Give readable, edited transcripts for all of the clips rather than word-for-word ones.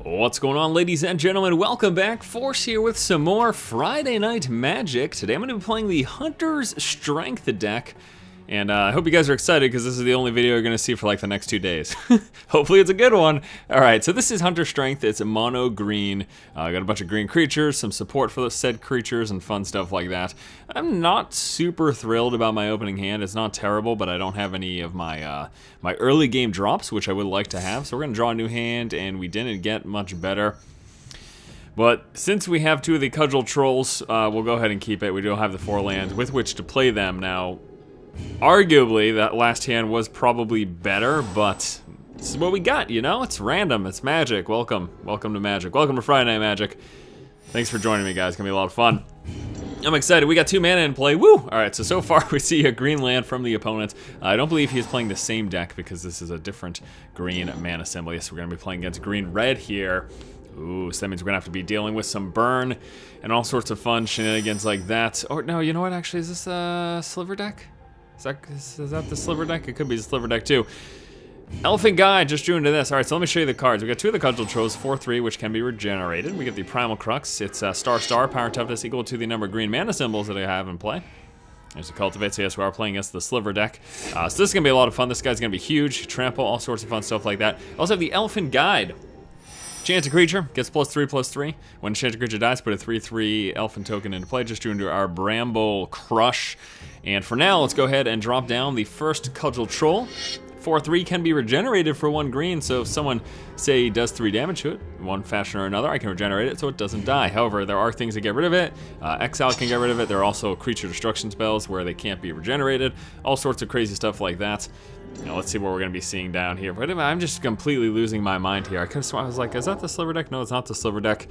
What's going on, ladies and gentlemen? Welcome back. Force here with some more Friday Night Magic. Today I'm going to be playing the Hunter's Strength deck. And I hope you guys are excited because this is the only video you're going to see for like the next 2 days. Hopefully it's a good one. Alright, so this is Hunter's Strength. It's a mono green. Got a bunch of green creatures, some support for those said creatures, and fun stuff like that. I'm not super thrilled about my opening hand. It's not terrible, but I don't have any of my my early game drops, which I would like to have. So we're going to draw a new hand, and we didn't get much better. But since we have 2 of the Cudgel Trolls, we'll go ahead and keep it. We do have the 4 lands with which to play them now. Arguably, that last hand was probably better, but this is what we got, you know? It's random, it's Magic. Welcome to Magic. Welcome to Friday Night Magic. Thanks for joining me, guys. It's gonna be a lot of fun. I'm excited. We got 2 mana in play. Woo! Alright, so far we see a green land from the opponent. I don't believe he is playing the same deck because this is a different green mana symbol. Yes, we're gonna be playing against green-red here. Ooh, so that means we're gonna have to be dealing with some burn and all sorts of fun shenanigans like that. Or no, you know what? Actually, is this a Sliver deck? Is that the Sliver deck? It could be the Sliver deck too. Elephant Guy just drew into this. Alright, so let me show you the cards. We got 2 of the Cudgel Trolls, 4/3, which can be regenerated. We get the Primal Crux. It's star, power toughness equal to the number of green mana symbols that I have in play. There's a Cultivate, so yes, we are playing against the Sliver deck. So this is going to be a lot of fun. This guy's going to be huge. Trample, all sorts of fun stuff like that. I also have the Elephant Guide. Chance a creature, gets +3/+3. When enchanted creature dies, put a 3/3 elephant token into play. Just drew into our Bramble Crush. And for now, let's go ahead and drop down the first Cudgel Troll. 4/3 can be regenerated for 1 green, so if someone, say, does 3 damage to it, in one fashion or another, I can regenerate it so it doesn't die. However, there are things that get rid of it. Exile can get rid of it. There are also creature destruction spells where they can't be regenerated. All sorts of crazy stuff like that. Now, let's see what we're going to be seeing down here. But I'm just completely losing my mind here. I was like, is that the Sliver deck? No, it's not the Sliver deck.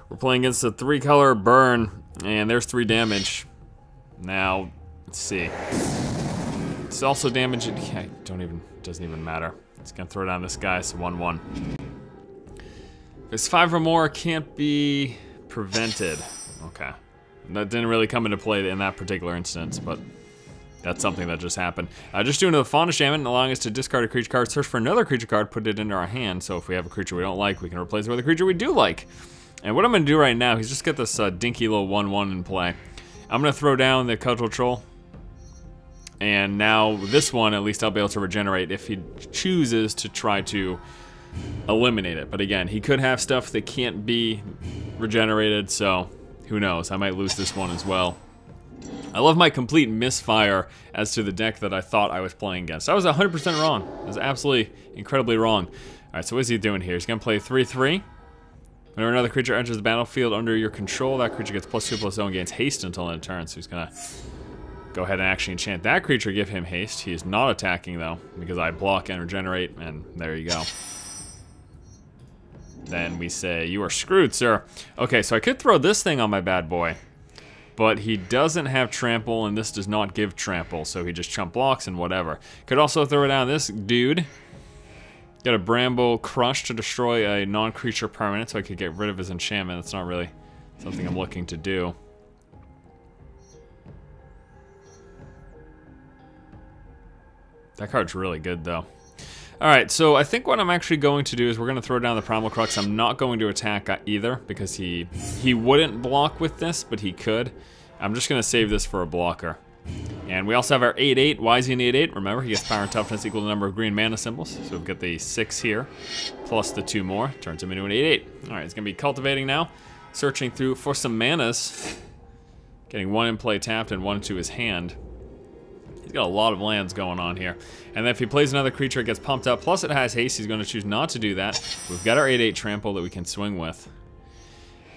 We're playing against a 3-color burn, and there's 3 damage. Now, let's see. It's also damage. Yeah, doesn't even matter. It's going to throw down this guy, so 1/1. If it's 5 or more, can't be prevented. Okay. That didn't really come into play in that particular instance, but that's something that just happened. Just doing the Fauna Shaman, allowing us to discard a creature card, search for another creature card, put it into our hand. So if we have a creature we don't like, we can replace it with a creature we do like. And what I'm going to do right now, he's just got this dinky little 1/1 in play. I'm going to throw down the Cudgel Troll. And now this one, at least I'll be able to regenerate if he chooses to try to eliminate it. But again, he could have stuff that can't be regenerated, so who knows? I might lose this one as well. I love my complete misfire as to the deck that I thought I was playing against. I was 100% wrong. I was absolutely incredibly wrong. Alright, so what is he doing here? He's going to play 3/3. Whenever another creature enters the battlefield under your control, that creature gets +2/+0 and gains haste until end of turn. So he's going to go ahead and actually enchant that creature, give him haste. He is not attacking, though, because I block and regenerate, and there you go. Then we say, you are screwed, sir. Okay, so I could throw this thing on my bad boy. But he doesn't have trample, and this does not give trample, so he just chump blocks and whatever. Could also throw it down this dude. Got a Bramble Crush to destroy a non-creature permanent, so I could get rid of his enchantment. That's not really something I'm looking to do. That card's really good, though. Alright, so I think what I'm actually going to do is we're going to throw down the Primal Crux. I'm not going to attack either, because he wouldn't block with this, but he could. I'm just going to save this for a blocker. And we also have our 8/8. Why is he an 8/8? Remember, he gets power and toughness equal to the number of green mana symbols. So we've got the 6 here, plus the 2 more. Turns him into an 8/8. Alright, he's going to be cultivating now. Searching through for some manas. Getting 1 in play tapped and 1 into his hand. He's got a lot of lands going on here. And then if he plays another creature, it gets pumped up. Plus it has haste. He's going to choose not to do that. We've got our 8/8 trample that we can swing with.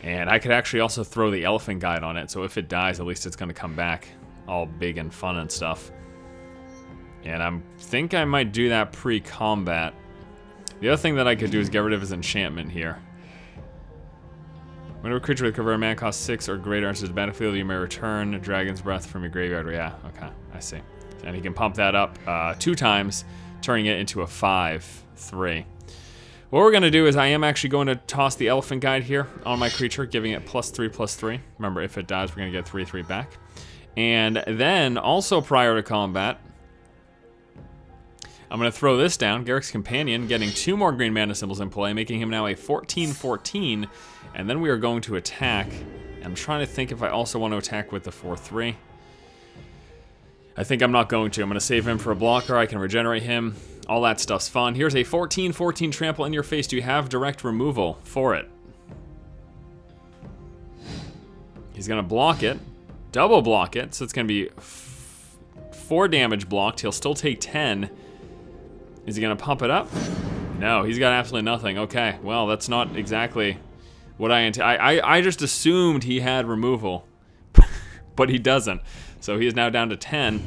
And I could actually also throw the Elephant Guide on it. So if it dies, at least it's going to come back all big and fun and stuff. And I think I might do that pre-combat. The other thing that I could do is get rid of his enchantment here. Whenever a creature with cover mana cost 6 or greater enters the battlefield, you may return a Dragon's Breath from your graveyard. Yeah, okay, I see. And he can pump that up 2 times, turning it into a 5/3. What we're going to do is I am actually going to toss the Elephant Guide here on my creature, giving it +3/+3. Remember, if it dies, we're going to get 3/3 back. And then, also prior to combat, I'm going to throw this down. Garrick's Companion getting 2 more green mana symbols in play, making him now a 14/14. And then we are going to attack. I'm trying to think if I also want to attack with the 4/3. I think I'm not going to. I'm going to save him for a blocker. I can regenerate him. All that stuff's fun. Here's a 14/14 trample in your face. Do you have direct removal for it? He's going to block it. Double block it. So it's going to be 4 damage blocked. He'll still take 10. Is he going to pump it up? No, he's got absolutely nothing. Okay, well, that's not exactly what I just assumed he had removal, but he doesn't. So he is now down to 10.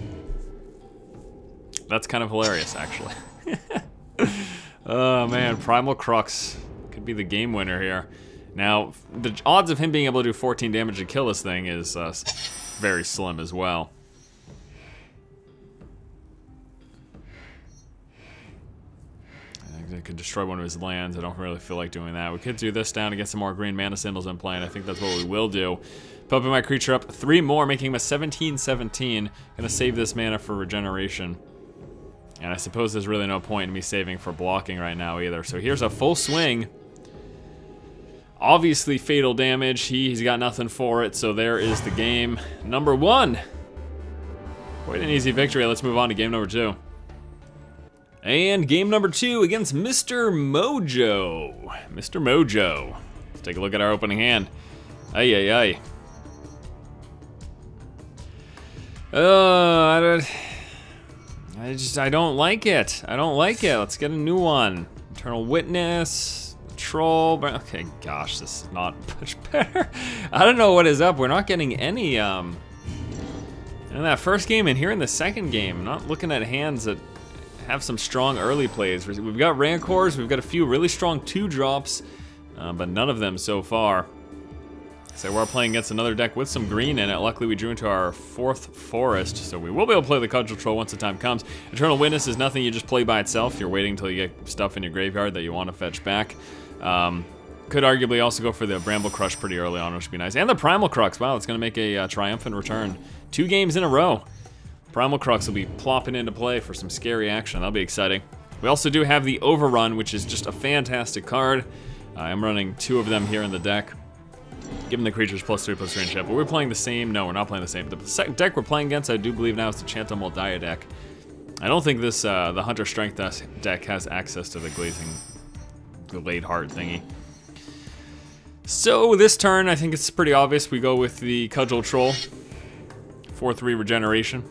That's kind of hilarious, actually. Oh man, Primal Crux could be the game winner here. Now, the odds of him being able to do 14 damage to kill this thing is very slim as well. I could destroy one of his lands. I don't really feel like doing that. We could do this down to get some more green mana symbols in play, and I think that's what we will do. Pumping my creature up 3 more, making him a 17/17. Gonna save this mana for regeneration. And I suppose there's really no point in me saving for blocking right now either. So here's a full swing. Obviously fatal damage. He's got nothing for it, so there is the game number 1. Quite an easy victory. Let's move on to game number 2. And game number 2 against Mr. Mojo. Mr. Mojo. Let's take a look at our opening hand. Ay, ay, ay. I don't like it. I don't like it. Let's get a new one. Eternal Witness, Troll. Okay, gosh, this is not much better. I don't know what is up. We're not getting any in that first game and here in the second game. I'm not looking at hands that have some strong early plays. We've got Rancors, we've got a few really strong 2-drops, but none of them so far. So we're playing against another deck with some green in it. Luckily we drew into our 4th forest, so we will be able to play the Cudgel Troll once the time comes. Eternal Witness is nothing you just play by itself. You're waiting until you get stuff in your graveyard that you want to fetch back. Could arguably also go for the Bramble Crush pretty early on, which would be nice. And the Primal Crux. Wow, it's going to make a triumphant return. 2 games in a row. Primal Crux will be plopping into play for some scary action. That'll be exciting. We also do have the Overrun, which is just a fantastic card. I'm running 2 of them here in the deck. Giving the creatures +3/+3 in chat. But we're playing the same. No, we're not playing the same. The second deck we're playing against, I do believe now, is the Chantum Moldiah deck. I don't think this the Hunter Strength deck has access to the Glade Heart thingy. So this turn, I think it's pretty obvious. We go with the Cudgel Troll. 4/3 regeneration.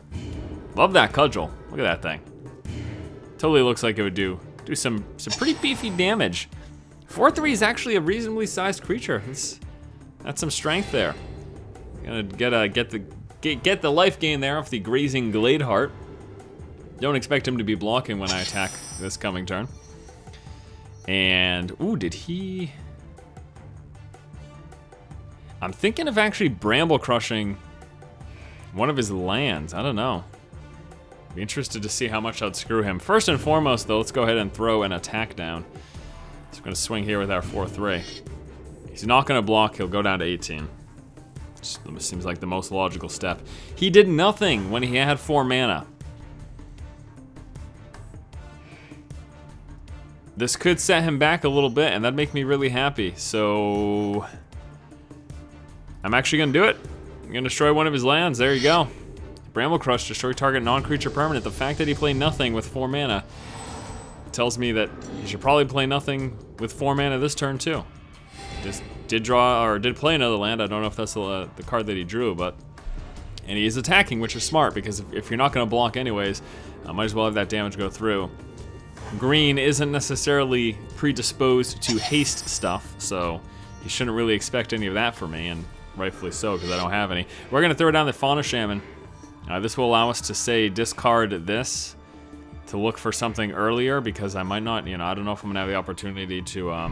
Love that Cudgel. Look at that thing. Totally looks like it would do some pretty beefy damage. 4/3 is actually a reasonably sized creature. That's some strength there. Gonna get the life gain there off the Grazing Gladeheart. Don't expect him to be blocking when I attack this coming turn. And ooh, did he? I'm thinking of actually Bramble Crushing one of his lands. I don't know. Be interested to see how much I'd screw him. First and foremost, though, let's go ahead and throw an attack down. So we're gonna swing here with our 4/3. He's not gonna block. He'll go down to 18. Just seems like the most logical step. He did nothing when he had 4 mana. This could set him back a little bit, and that'd make me really happy. So I'm actually gonna do it. I'm gonna destroy one of his lands. There you go. Bramble Crush, destroy target non-creature permanent. The fact that he played nothing with 4 mana tells me that he should probably play nothing with 4 mana this turn too. Just did draw, or did play another land. I don't know if that's the card that he drew, but... And he is attacking, which is smart, because if you're not gonna block anyways, might as well have that damage go through. Green isn't necessarily predisposed to haste stuff, so you shouldn't really expect any of that from me, and rightfully so, because I don't have any. We're gonna throw down the Fauna Shaman. This will allow us to, say, discard this to look for something earlier, because I might not, I don't know if I'm gonna have the opportunity to, I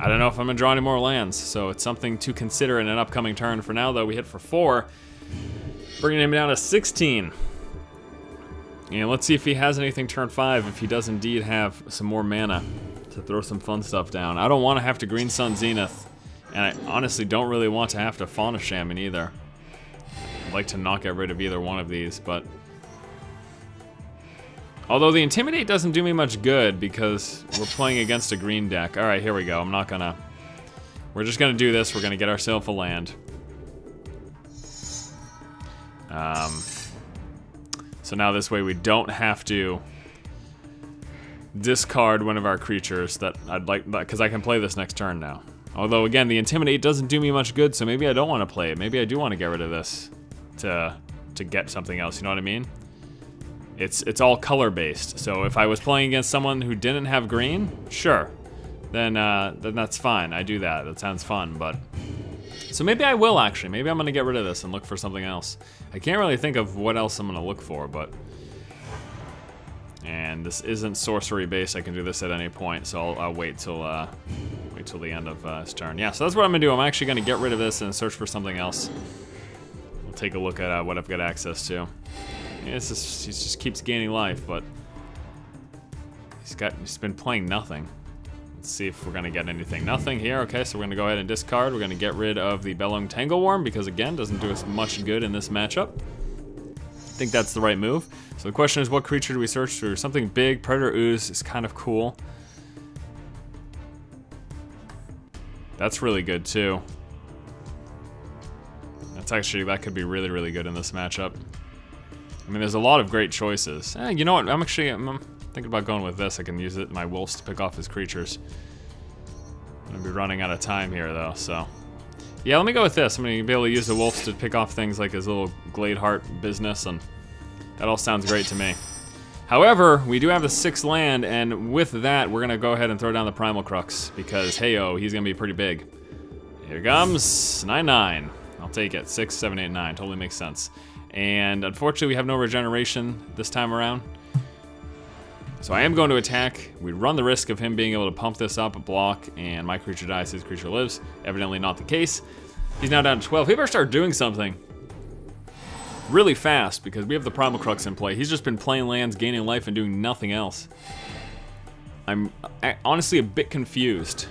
don't know if I'm gonna draw any more lands, so it's something to consider in an upcoming turn. For now, though, we hit for 4, bringing him down to 16. And let's see if he has anything turn 5, if he does indeed have some more mana to throw some fun stuff down. I don't want to have to Green Sun Zenith, and I honestly don't really want to have to Fauna Shaman either. I'd like to not get rid of either one of these, but Although the Intimidate doesn't do me much good because we're playing against a green deck. All right, here we go. I'm not gonna... We're just gonna do this. We're gonna get ourselves a land. So now this way we don't have to discard one of our creatures that I'd like, because I can play this next turn now. Although again, the Intimidate doesn't do me much good, so maybe I don't want to play it. Maybe I do want to get rid of this to get something else, you know what I mean? It's all color based, so if I was playing against someone who didn't have green, sure. Then that's fine, I do that, that sounds fun, but... So maybe I will actually, maybe I'm gonna get rid of this and look for something else. I can't really think of what else I'm gonna look for, but... And this isn't sorcery based, I can do this at any point, so I'll wait till the end of his turn. Yeah, so that's what I'm gonna do, I'm actually gonna get rid of this and search for something else. We'll take a look at what I've got access to. Yeah, he just keeps gaining life, but... He's been playing nothing. Let's see if we're gonna get anything. Nothing here, okay, so we're gonna go ahead and discard. We're gonna get rid of the Bellowing Tangleworm because again, doesn't do us much good in this matchup. I think that's the right move. So the question is, what creature do we search through? Something big, Predator Ooze is kind of cool. That's really good too. That could be really, really good in this matchup. I mean, there's a lot of great choices. You know what, I'm thinking about going with this. I can use my wolves to pick off his creatures. I'm gonna be running out of time here though, so. Yeah, let me go with this. I'm gonna be able to use the wolves to pick off things like his little Gladeheart business, and that all sounds great to me. However, we do have the 6th land, and with that, we're gonna go ahead and throw down the Primal Crux, because hey-oh, he's gonna be pretty big. Here comes 9/9. I'll take it. 6, 7, 8, 9. Totally makes sense. And unfortunately, we have no regeneration this time around. So I am going to attack. We run the risk of him being able to pump this up, a block, and my creature dies, his creature lives. Evidently not the case. He's now down to 12. He better start doing something really fast because we have the Primal Crux in play. He's just been playing lands, gaining life, and doing nothing else. I'm honestly a bit confused.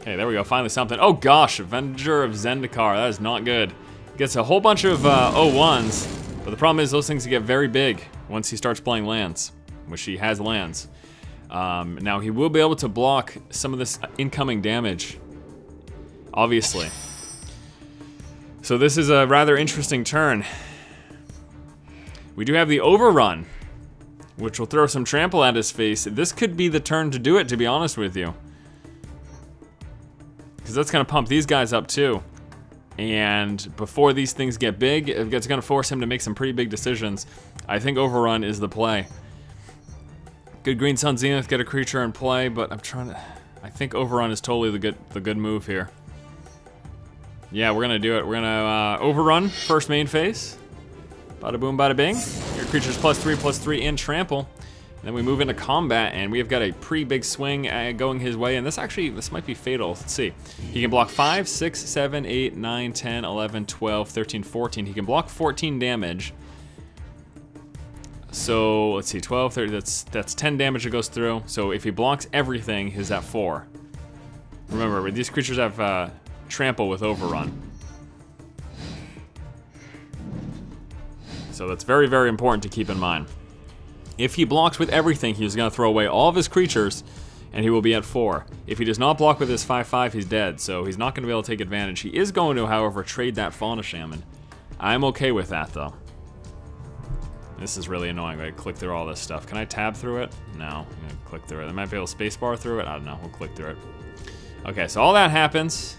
Okay, there we go, finally something. Oh gosh, Avenger of Zendikar, that is not good. Gets a whole bunch of 0-1s, but the problem is those things get very big once he starts playing lands, which he has lands. Now he will be able to block some of this incoming damage, obviously. So this is a rather interesting turn. We do have the Overrun, which will throw some trample at his face. This could be the turn to do it, to be honest with you. Because that's gonna pump these guys up too. And before these things get big, it's gonna force him to make some pretty big decisions. I think Overrun is the play. Good Green Sun Zenith, get a creature in play, but I think Overrun is totally the good move here. Yeah, we're gonna do it. We're gonna Overrun first main phase. Bada boom, bada bing. Your creature's +3/+3 in trample. And then we move into combat, and we have got a pretty big swing going his way, and this might be fatal. Let's see. He can block 5, 6, 7, 8, 9, 10, 11, 12, 13, 14. He can block 14 damage. So, let's see, 12, 30, that's 10 damage that goes through. So if he blocks everything, he's at 4. Remember, these creatures have trample with Overrun. So that's very, very important to keep in mind. If he blocks with everything, he's going to throw away all of his creatures, and he will be at 4. If he does not block with his 5/5, he's dead, so he's not going to be able to take advantage. He is going to, however, trade that Fauna Shaman. I'm okay with that, though. This is really annoying. I click through all this stuff. Can I tab through it? No, I'm going to click through it. I might be able to spacebar through it. I don't know. We'll click through it. Okay, so all that happens.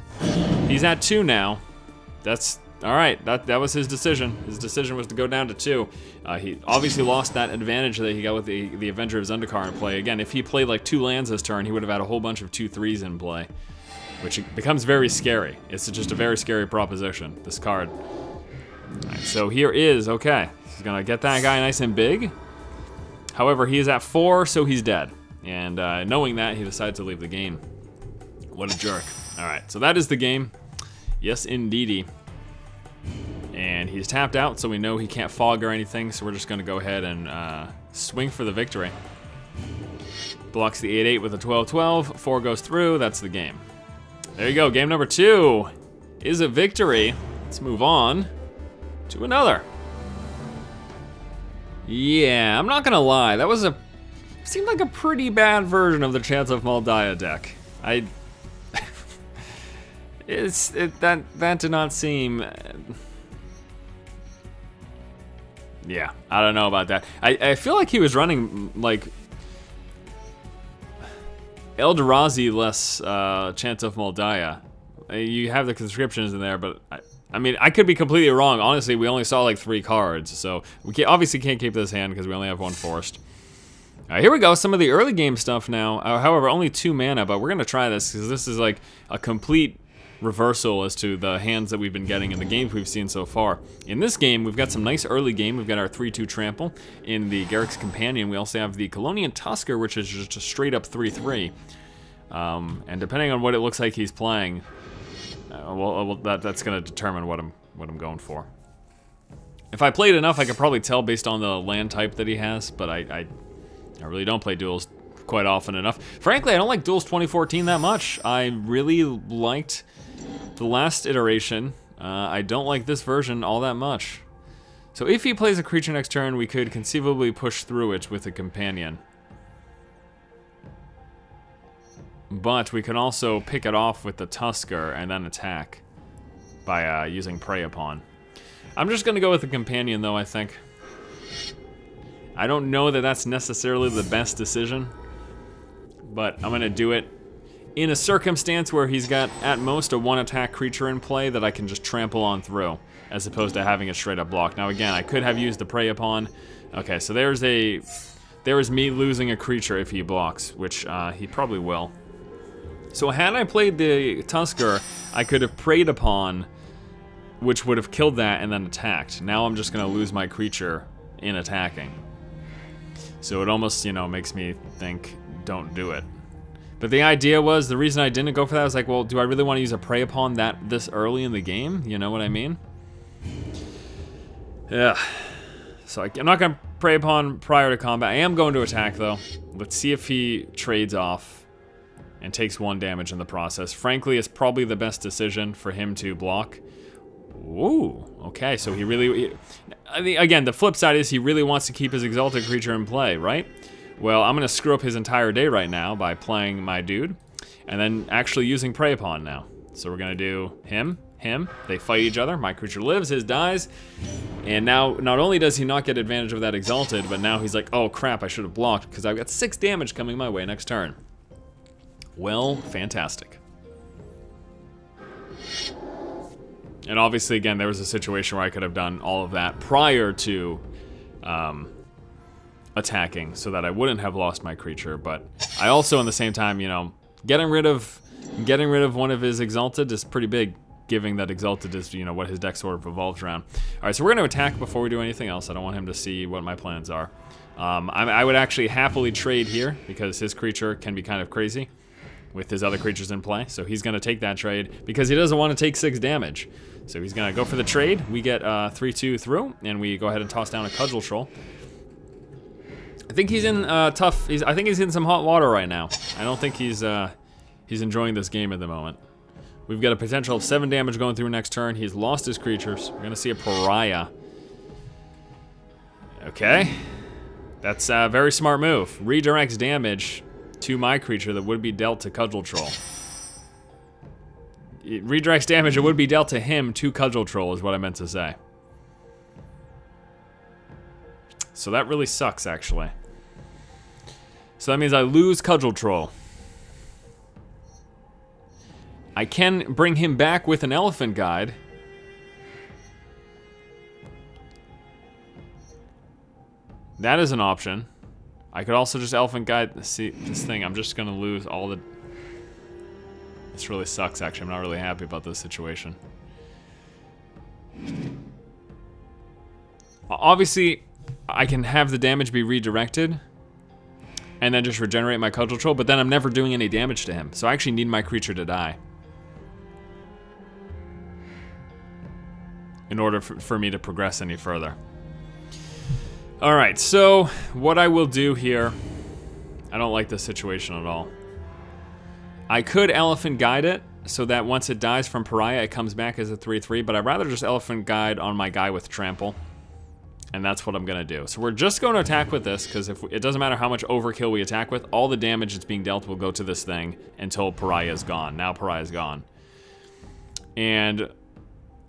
He's at 2 now. That's... Alright, that was his decision. His decision was to go down to 2. He obviously lost that advantage that he got with the Avenger of Zendikar in play. Again, if he played like 2 lands this turn, he would have had a whole bunch of 2/3s in play, which becomes very scary. It's just a very scary proposition, this card. Alright, so here is, okay, he's gonna get that guy nice and big. However, he is at 4, so he's dead. And knowing that, he decided to leave the game. What a jerk. Alright, so that is the game. Yes, indeedy. And he's tapped out, so we know he can't fog or anything, so we're just gonna go ahead and swing for the victory. Blocks the 8/8 with a 12/12, 4 goes through, that's the game. There you go, game number 2 is a victory. Let's move on to another. Yeah, I'm not gonna lie. That was seemed like a pretty bad version of the Chance of Maldaya deck. That did not seem. Yeah, I don't know about that. I feel like he was running like Eldrazi less Chance of Maldaya. You have the conscriptions in there, but I mean, I could be completely wrong. Honestly, we only saw like 3 cards, so we obviously can't keep this hand because we only have 1 forced. All right, here we go. Some of the early game stuff now. However, only 2 mana, but we're gonna try this because this is like a complete reversal as to the hands that we've been getting in the games we've seen so far. In this game, we've got some nice early game. We've got our 3/2 trample. In the Garruk's Companion, we also have the Colonian Tusker, which is just a straight up 3/3. And depending on what it looks like he's playing, that's going to determine what I'm going for. If I played enough, I could probably tell based on the land type that he has, but I really don't play Duels quite often enough. Frankly, I don't like Duels 2014 that much. I really liked the last iteration. I don't like this version all that much. So if he plays a creature next turn, we could conceivably push through it with a companion. But we can also pick it off with the Tusker and then attack by using Prey Upon. I'm just going to go with the companion though, I think. I don't know that that's necessarily the best decision, but I'm going to do it in a circumstance where he's got at most a 1-attack creature in play that I can just trample on through, as opposed to having a straight up block. Now again, I could have used the Prey Upon. Okay, so there is me losing a creature if he blocks, which he probably will. So had I played the Tusker, I could have Preyed Upon, which would have killed that and then attacked. Now I'm just going to lose my creature in attacking. So it almost, you know, makes me think, don't do it. But the idea was, the reason I didn't go for that was like, well, do I really want to use a Prey Upon this early in the game? You know what I mean? Yeah. So I'm not going to Prey Upon prior to combat. I am going to attack, though. Let's see if he trades off and takes 1 damage in the process. Frankly, it's probably the best decision for him to block. Ooh, okay, so he really... again, the flip side is he really wants to keep his Exalted creature in play, right? Well, I'm going to screw up his entire day right now by playing my dude, and then actually using Prey Upon now. So we're going to do him, they fight each other, my creature lives, his dies, and now not only does he not get advantage of that Exalted, but now he's like, oh crap, I should have blocked, because I've got 6 damage coming my way next turn. Well, fantastic. And obviously, again, there was a situation where I could have done all of that prior to attacking so that I wouldn't have lost my creature, but I also, in the same time, you know, getting rid of one of his Exalted is pretty big, given that Exalted is, you know, what his deck sort of evolves around. All right, so we're going to attack before we do anything else. I don't want him to see what my plans are. I would actually happily trade here because his creature can be kind of crazy with his other creatures in play, so he's going to take that trade because he doesn't want to take 6 damage. So he's going to go for the trade. We get 3/2 through, and we go ahead and toss down a Cudgel Troll. I think he's in I think he's in some hot water right now. I don't think he's enjoying this game at the moment. We've got a potential of 7 damage going through next turn. He's lost his creatures. We're going to see a Pariah. Okay. That's a very smart move. Redirects damage to my creature that would be dealt to Cudgel Troll. It redirects damage that would be dealt to him to Cudgel Troll is what I meant to say. So that really sucks, actually. So that means I lose Cudgel Troll. I can bring him back with an Elephant Guide. That is an option. I could also just Elephant Guide. See, this thing, I'm just gonna lose all the... This really sucks, actually. I'm not really happy about this situation. Obviously, I can have the damage be redirected and then just regenerate my Cudgel Troll, but then I'm never doing any damage to him. So I actually need my creature to die in order for me to progress any further. Alright, so what I will do here, I don't like this situation at all. I could Elephant Guide it so that once it dies from Pariah, it comes back as a 3/3, but I'd rather just Elephant Guide on my guy with Trample. And that's what I'm gonna do. So we're just going to attack with this, because if it doesn't matter how much overkill we attack with, all the damage that's being dealt will go to this thing until Pariah is gone. Now Pariah is gone. And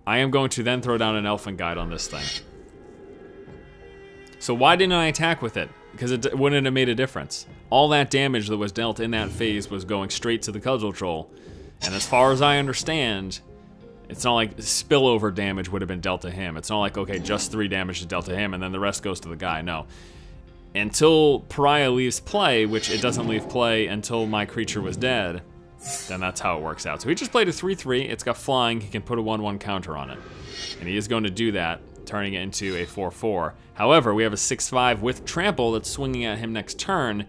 I am going to then throw down an Elfin Guide on this thing. So why didn't I attack with it? Because it wouldn't have made a difference. All that damage that was dealt in that phase was going straight to the Cudgel Troll. And as far as I understand, it's not like spillover damage would have been dealt to him. It's not like, okay, just 3 damage is dealt to him and then the rest goes to the guy. No. Until Pariah leaves play, which it doesn't leave play until my creature was dead, then that's how it works out. So he just played a 3/3. It's got flying. He can put a 1/1 counter on it. And he is going to do that, turning it into a 4/4. However, we have a 6/5 with trample that's swinging at him next turn.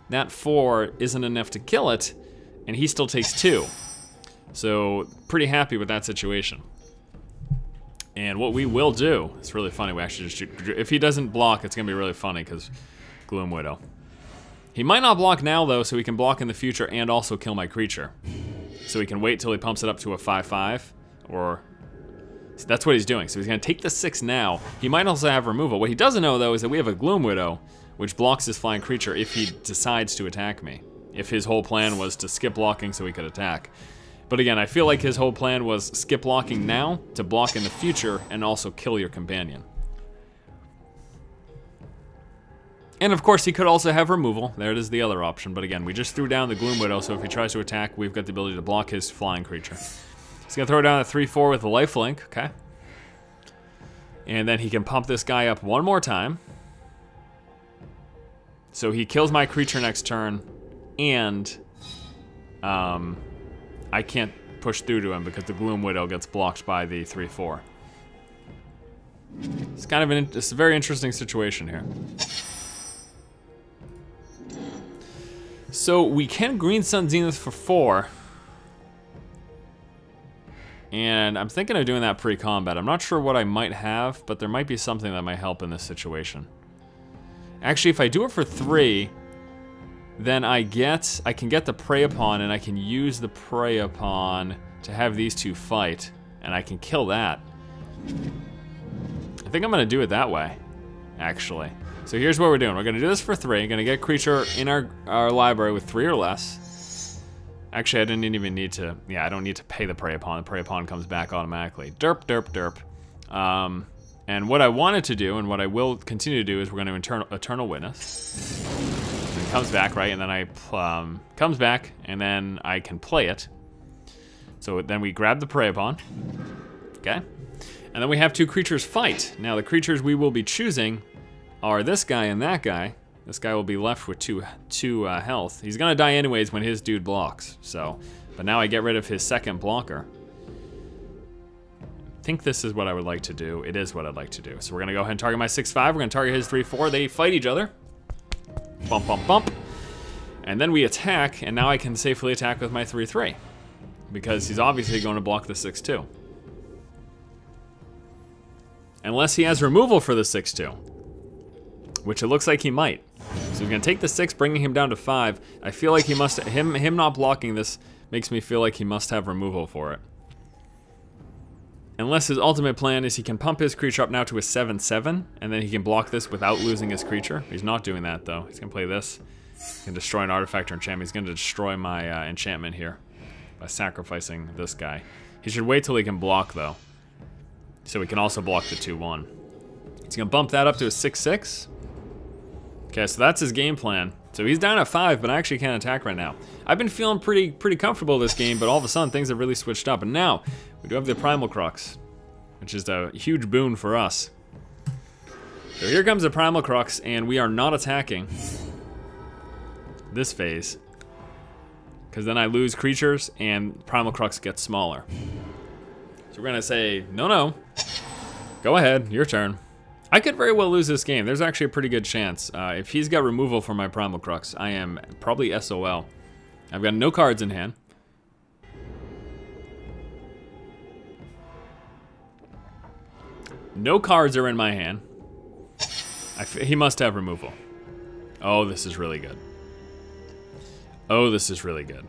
That 4 isn't enough to kill it, and he still takes 2. So, pretty happy with that situation. And what we will do, it's really funny, we actually just shoot, if he doesn't block, it's gonna be really funny, because Gloom Widow. He might not block now, though, so he can block in the future and also kill my creature. So he can wait till he pumps it up to a 5/5, or... So that's what he's doing. So he's gonna take the 6 now. He might also have removal. What he doesn't know, though, is that we have a Gloom Widow, which blocks his flying creature if he decides to attack me. If his whole plan was to skip blocking so he could attack. But again, I feel like his whole plan was skip blocking now to block in the future and also kill your companion. And of course, he could also have removal. There it is, the other option. But again, we just threw down the Gloom Widow, so if he tries to attack, we've got the ability to block his flying creature. He's gonna throw down a 3/4 with a lifelink, okay? And then he can pump this guy up one more time. So he kills my creature next turn, and I can't push through to him because the Gloom Widow gets blocked by the 3/4. It's kind of it's a very interesting situation here. So we can Green Sun Zenith for 4. And I'm thinking of doing that pre-combat. I'm not sure what I might have, but there might be something that might help in this situation. Actually, if I do it for 3, then I can get the Prey Upon, and I can use the Prey Upon to have these two fight, and I can kill that. I think I'm gonna do it that way, actually. So here's what we're doing. We're gonna do this for 3. Gonna get a creature in our library with 3 or less. Actually, I didn't even need to, yeah, I don't need to pay the Prey Upon. The Prey Upon comes back automatically. Derp, derp, derp. And what I wanted to do, and what I will continue to do, is we're going to Eternal Witness. And it comes back, right? And then comes back, and then I can play it. So then we grab the Prey Upon. Okay? And then we have 2 creatures fight. Now, the creatures we will be choosing are this guy and that guy. This guy will be left with 2 health. He's gonna die anyways when his dude blocks, so. But now I get rid of his second blocker. I think this is what I would like to do. It is what I'd like to do. So we're gonna go ahead and target my 6/5. We're gonna target his 3/4. They fight each other. Bump, bump, bump. And then we attack, and now I can safely attack with my 3/3. Because he's obviously going to block the 6/2. Unless he has removal for the 6/2. Which it looks like he might. So he's gonna take the 6, bringing him down to 5. I feel like he must, him not blocking this makes me feel like he must have removal for it. Unless his ultimate plan is he can pump his creature up now to a 7/7, and then he can block this without losing his creature. He's not doing that though. He's gonna play this. He can destroy an artifact or enchantment. He's gonna destroy my enchantment here by sacrificing this guy. He should wait till he can block though. So he can also block the 2/1. He's gonna bump that up to a 6/6. Okay, so that's his game plan. So he's down at 5, but I actually can't attack right now. I've been feeling pretty comfortable this game, but all of a sudden things have really switched up. And now, we do have the Primal Crux, which is a huge boon for us. So here comes the Primal Crux, and we are not attacking this phase. Because then I lose creatures, and Primal Crux gets smaller. So we're gonna say, no, go ahead, your turn. I could very well lose this game. There's actually a pretty good chance. If he's got removal for my Primal Crux, I am probably SOL. I've got no cards in hand. No cards are in my hand. He must have removal. Oh, this is really good. Oh, this is really good.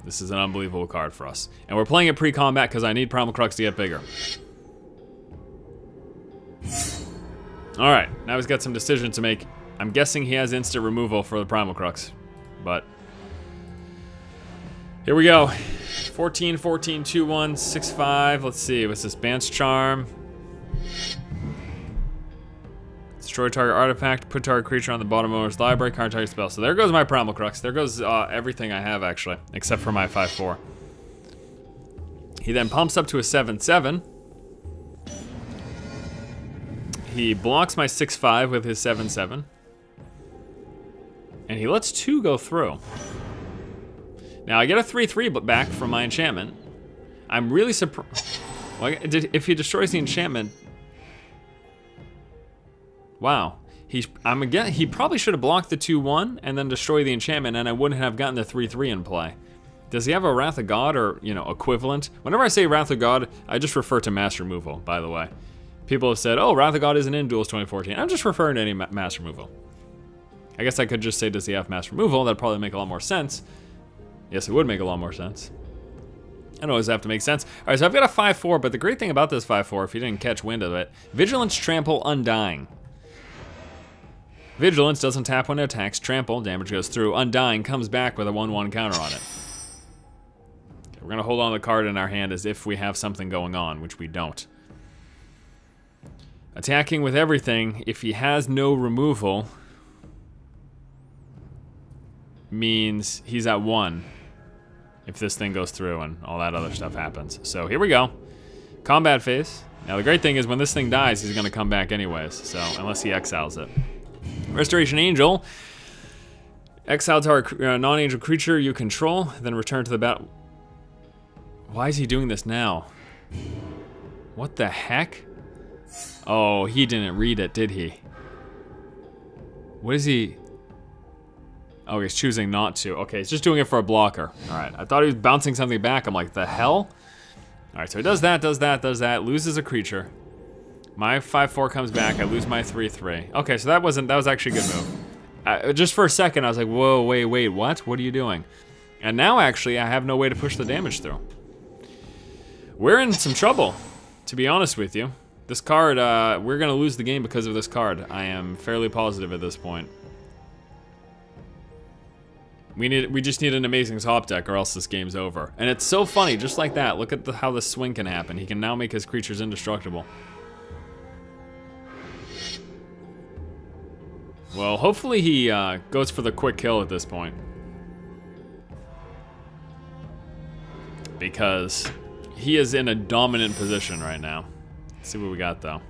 This is an unbelievable card for us. And we're playing it pre-combat because I need Primal Crux to get bigger. All right, now he's got some decisions to make. I'm guessing he has instant removal for the Primal Crux, but here we go. 14, 14, 2, 1, 6, 5. Let's see, what's this? Bance Charm. Destroy target artifact, put target creature on the bottom of his library, card target spell. So there goes my Primal Crux. There goes everything I have, actually, except for my 5/4. He then pumps up to a 7/7. He blocks my 6/5 with his 7/7. And he lets 2 go through. Now I get a 3/3 back from my enchantment. I'm really surprised. Well, if he destroys the enchantment, wow. He probably should have blocked the 2/1 and then destroy the enchantment, and I wouldn't have gotten the 3/3 in play. Does he have a Wrath of God or, you know, equivalent? Whenever I say Wrath of God, I just refer to mass removal, by the way. People have said, oh, Wrath of God isn't in Duels 2014. I'm just referring to any mass removal. I guess I could just say, does he have mass removal? That'd probably make a lot more sense. Yes, it would make a lot more sense. I don't always have to make sense. All right, so I've got a 5/4, but the great thing about this 5/4, if you didn't catch wind of it, Vigilance, Trample, Undying. Vigilance doesn't tap when it attacks. Trample, damage goes through. Undying comes back with a 1/1 counter on it. Okay, we're gonna hold on to the card in our hand as if we have something going on, which we don't. Attacking with everything, if he has no removal, means he's at 1 if this thing goes through and all that other stuff happens. So here we go. Combat phase. Now the great thing is when this thing dies, he's gonna come back anyways, so unless he exiles it. Restoration Angel. Exile target non-angel creature you control, then return to the battle. Why is he doing this now? What the heck? Oh, he didn't read it, did he? What is he? Oh, he's choosing not to. Okay, he's just doing it for a blocker. All right, I thought he was bouncing something back. I'm like, the hell? All right, so he does that, does that, does that, loses a creature. My 5/4 comes back, I lose my 3/3. Okay, so that was actually a good move. Just for a second, I was like, whoa, wait, what? What are you doing? And now, actually, I have no way to push the damage through. We're in some trouble, to be honest with you. This card, we're gonna lose the game because of this card. I am fairly positive at this point. We just need an amazing top deck or else this game's over. And it's so funny, just like that. Look at how the swing can happen. He can now make his creatures indestructible. Well, hopefully he goes for the quick kill at this point. Because he is in a dominant position right now. Let's see what we got though.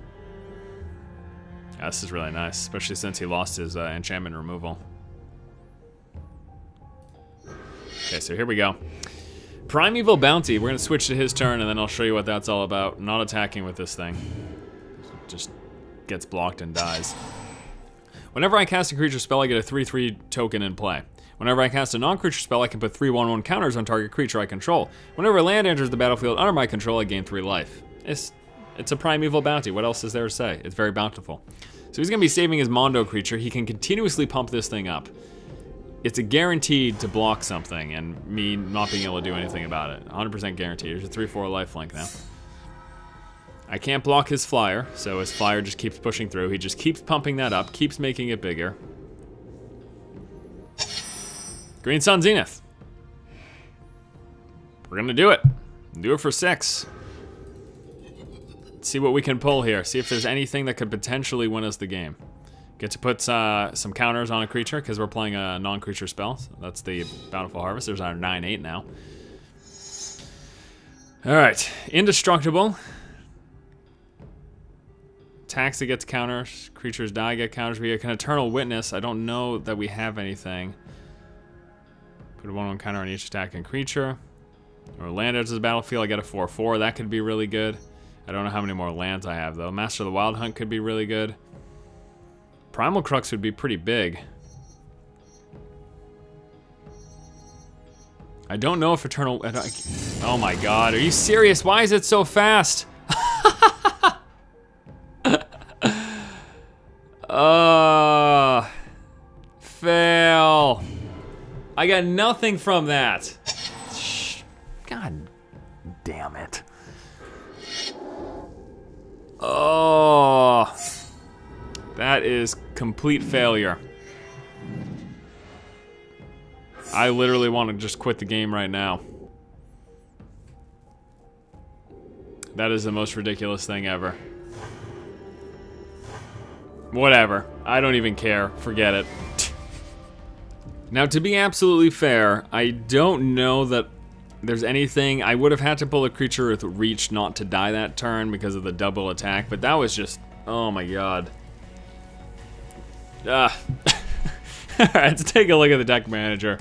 Yeah, this is really nice, especially since he lost his enchantment removal. Okay, so here we go. Primeval Bounty. We're gonna switch to his turn and then I'll show you what that's all about. Not attacking with this thing. Just gets blocked and dies. Whenever I cast a creature spell, I get a 3/3 token in play. Whenever I cast a non-creature spell, I can put 3/1/1 counters on target creature I control. Whenever a land enters the battlefield under my control, I gain 3 life. It's a Primeval Bounty. What else is there to say? It's very bountiful. So he's gonna be saving his Mondo creature. He can continuously pump this thing up. It's a guaranteed to block something and me not being able to do anything about it. 100% guaranteed. There's a 3/4 lifelink now. I can't block his flyer, so his flyer just keeps pushing through. He just keeps pumping that up, keeps making it bigger. Green Sun Zenith. We're gonna do it. Do it for 6. Let's see what we can pull here. See if there's anything that could potentially win us the game. Get to put some counters on a creature because we're playing a non-creature spell. So that's the Bountiful Harvest. There's our 9/8 now. All right, indestructible. Attacks, it gets counters. Creatures die, get counters. We can Eternal Witness. I don't know that we have anything. Put a 1/1 counter on each attacking creature. Or land enters the battlefield, I get a 4/4. That could be really good. I don't know how many more lands I have though. Master of the Wild Hunt could be really good. Primal Crux would be pretty big. I don't know if Eternal... Oh my god, are you serious? Why is it so fast? Fail. I got nothing from that. God damn it. Oh. That is complete failure. I literally want to just quit the game right now. That is the most ridiculous thing ever. Whatever. I don't even care. Forget it. Now, to be absolutely fair, I don't know that there's anything. I would have had to pull a creature with reach not to die that turn because of the double attack, but that was just, oh my god. Alright, let's take a look at the deck manager.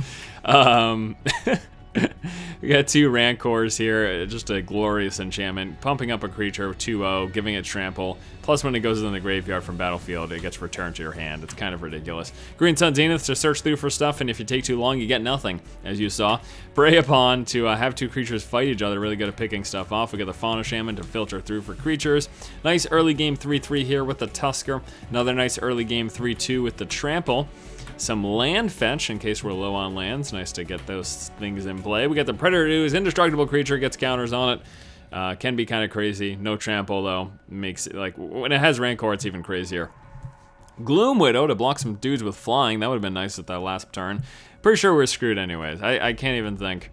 We got 2 Rancors here, just a glorious enchantment, pumping up a creature 2-0, giving it trample, plus when it goes in the graveyard from battlefield, it gets returned to your hand. It's kind of ridiculous. Green Sun Zenith to search through for stuff, and if you take too long, you get nothing, as you saw. Prey Upon to have 2 creatures fight each other, really good at picking stuff off. We got the Fauna Shaman to filter through for creatures. Nice early game 3-3 here with the Tusker. Another nice early game 3-2 with the Trample. Some land fetch in case we're low on lands. Nice to get those things in play. We got the Predator Ooze, indestructible creature, gets counters on it. Can be kind of crazy. No trample though. Makes it like when it has Rancor, it's even crazier. Gloom Widow to block some dudes with flying. That would have been nice at that last turn. Pretty sure we're screwed anyways. I can't even think.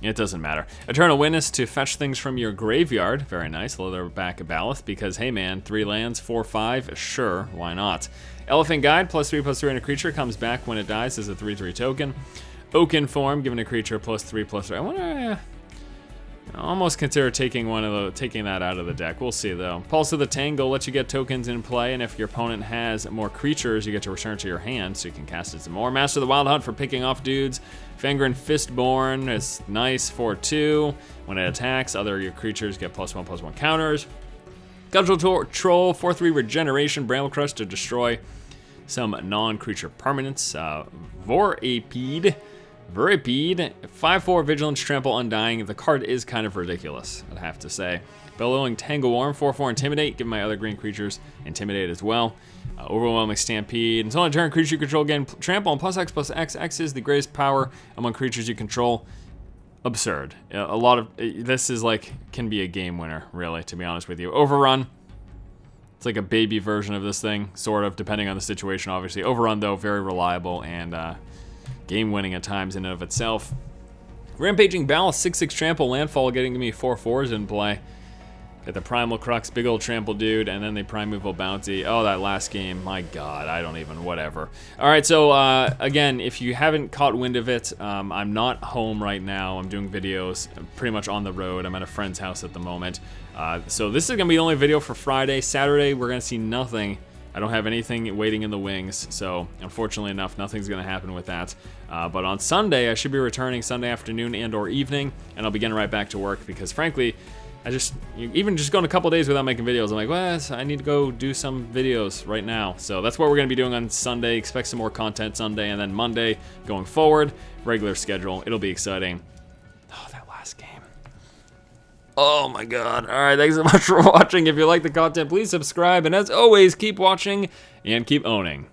It doesn't matter. Eternal Witness to fetch things from your graveyard. Very nice. Leatherback Ballast because, hey man, 3 lands, 4/5. Sure, why not? Elephant Guide, +3/+3 on a creature, comes back when it dies as a 3/3 token. Oaken Form, giving a creature +3/+3. I wonder. I almost consider taking that out of the deck. We'll see though. Pulse of the Tangle lets you get tokens in play, and if your opponent has more creatures, you get to return to your hand, so you can cast it some more. Master of the Wild Hunt for picking off dudes. Fangren Fistborn is nice for 2. When it attacks, other of your creatures get +1/+1 counters. Gudgel Troll, 4/3 regeneration, Bramble Crush to destroy some non-creature permanents. Vorapede, 5/4 Vigilance, Trample, Undying. The card is kind of ridiculous, I'd have to say. Bellowing Tangleworm, 4/4 Intimidate, give my other green creatures Intimidate as well. Overwhelming Stampede. Until on turn, creature you control gain Trample, and +X/+X. X is the greatest power among creatures you control. Absurd. A lot of this is like can be a game winner, really, to be honest with you. Overrun. It's like a baby version of this thing, sort of, depending on the situation, obviously. Overrun, though, very reliable and game winning at times in and of itself. Rampaging Ballast, 6/6 Trample, Landfall, getting me 4/4s in play. Got the Primal Crux, big old trample dude, and then the Primeval Bounty. Oh, that last game, my god, I don't even, whatever. Alright, so again, if you haven't caught wind of it, I'm not home right now. I'm doing videos pretty much on the road. I'm at a friend's house at the moment. So this is going to be the only video for Friday. Saturday, we're going to see nothing. I don't have anything waiting in the wings, so unfortunately enough, nothing's going to happen with that. But on Sunday, I should be returning Sunday afternoon and or evening, and I'll be getting right back to work because, frankly, even just going a couple days without making videos, I'm like, well, I need to go do some videos right now. So that's what we're going to be doing on Sunday. Expect some more content Sunday, and then Monday going forward, regular schedule. It'll be exciting. Oh, that last game. Oh my god. Alright, thanks so much for watching. If you like the content, please subscribe, and as always, keep watching and keep owning.